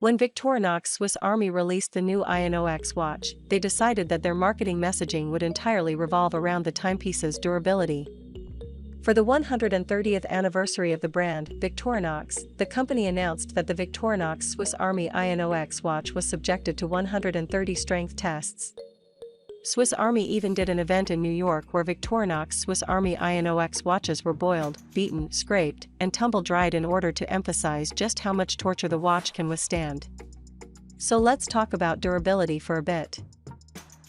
When Victorinox Swiss Army released the new I.N.O.X watch, they decided that their marketing messaging would entirely revolve around the timepiece's durability. For the 130th anniversary of the brand, Victorinox, the company announced that the Victorinox Swiss Army I.N.O.X watch was subjected to 130 strength tests. Swiss Army even did an event in New York where Victorinox Swiss Army I.N.O.X watches were boiled, beaten, scraped, and tumble-dried in order to emphasize just how much torture the watch can withstand. So let's talk about durability for a bit.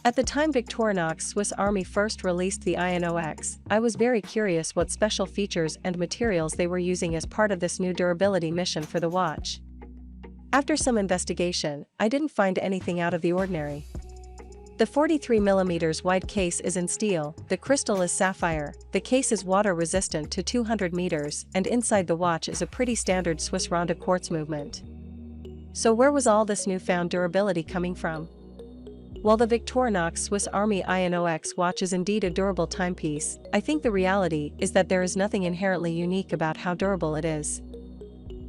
At the time Victorinox Swiss Army first released the I.N.O.X, I was very curious what special features and materials they were using as part of this new durability mission for the watch. After some investigation, I didn't find anything out of the ordinary. The 43mm wide case is in steel, the crystal is sapphire, the case is water resistant to 200 meters, and inside the watch is a pretty standard Swiss Ronde quartz movement. So where was all this newfound durability coming from? While the Victorinox Swiss Army I.N.O.X watch is indeed a durable timepiece, I think the reality is that there is nothing inherently unique about how durable it is.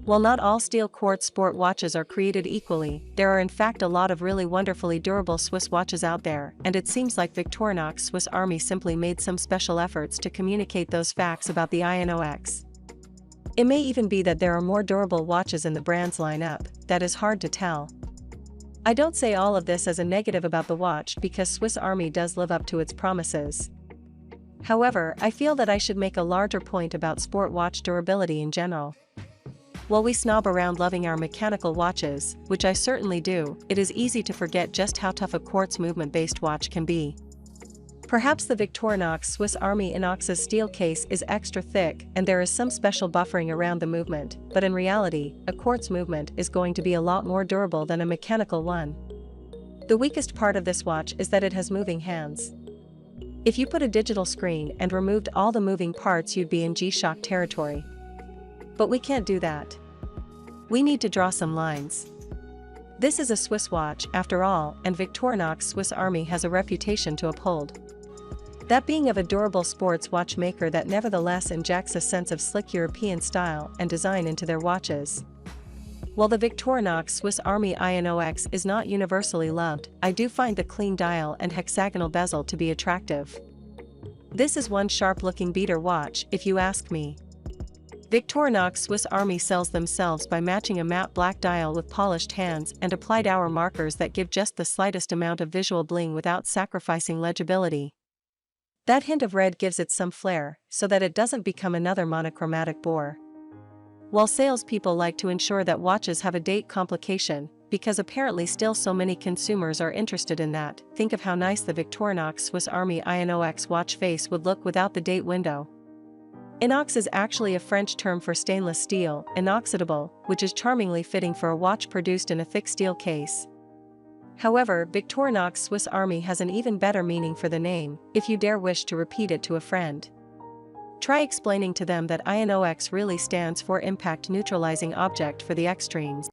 While not all steel quartz sport watches are created equally, there are in fact a lot of really wonderfully durable Swiss watches out there, and it seems like Victorinox Swiss Army simply made some special efforts to communicate those facts about the I.N.O.X. It may even be that there are more durable watches in the brand's lineup. That is hard to tell. I don't say all of this as a negative about the watch because Swiss Army does live up to its promises. However, I feel that I should make a larger point about sport watch durability in general. While we snob around loving our mechanical watches, which I certainly do, it is easy to forget just how tough a quartz movement-based watch can be. Perhaps the Victorinox Swiss Army I.N.O.X's steel case is extra thick and there is some special buffering around the movement, but in reality, a quartz movement is going to be a lot more durable than a mechanical one. The weakest part of this watch is that it has moving hands. If you put a digital screen and removed all the moving parts, you'd be in G-Shock territory. But we can't do that. We need to draw some lines. This is a Swiss watch, after all, and Victorinox Swiss Army has a reputation to uphold. That being of a durable sports watchmaker that nevertheless injects a sense of slick European style and design into their watches. While the Victorinox Swiss Army I.N.O.X is not universally loved, I do find the clean dial and hexagonal bezel to be attractive. This is one sharp-looking beater watch, if you ask me. Victorinox Swiss Army sells themselves by matching a matte black dial with polished hands and applied hour markers that give just the slightest amount of visual bling without sacrificing legibility. That hint of red gives it some flair, so that it doesn't become another monochromatic bore. While salespeople like to ensure that watches have a date complication, because apparently still so many consumers are interested in that, think of how nice the Victorinox Swiss Army I.N.O.X watch face would look without the date window. Inox is actually a French term for stainless steel, inoxidable, which is charmingly fitting for a watch produced in a thick steel case. However, Victorinox Swiss Army has an even better meaning for the name, if you dare wish to repeat it to a friend. Try explaining to them that I.N.O.X really stands for Impact Neutralizing Object for the Extremes.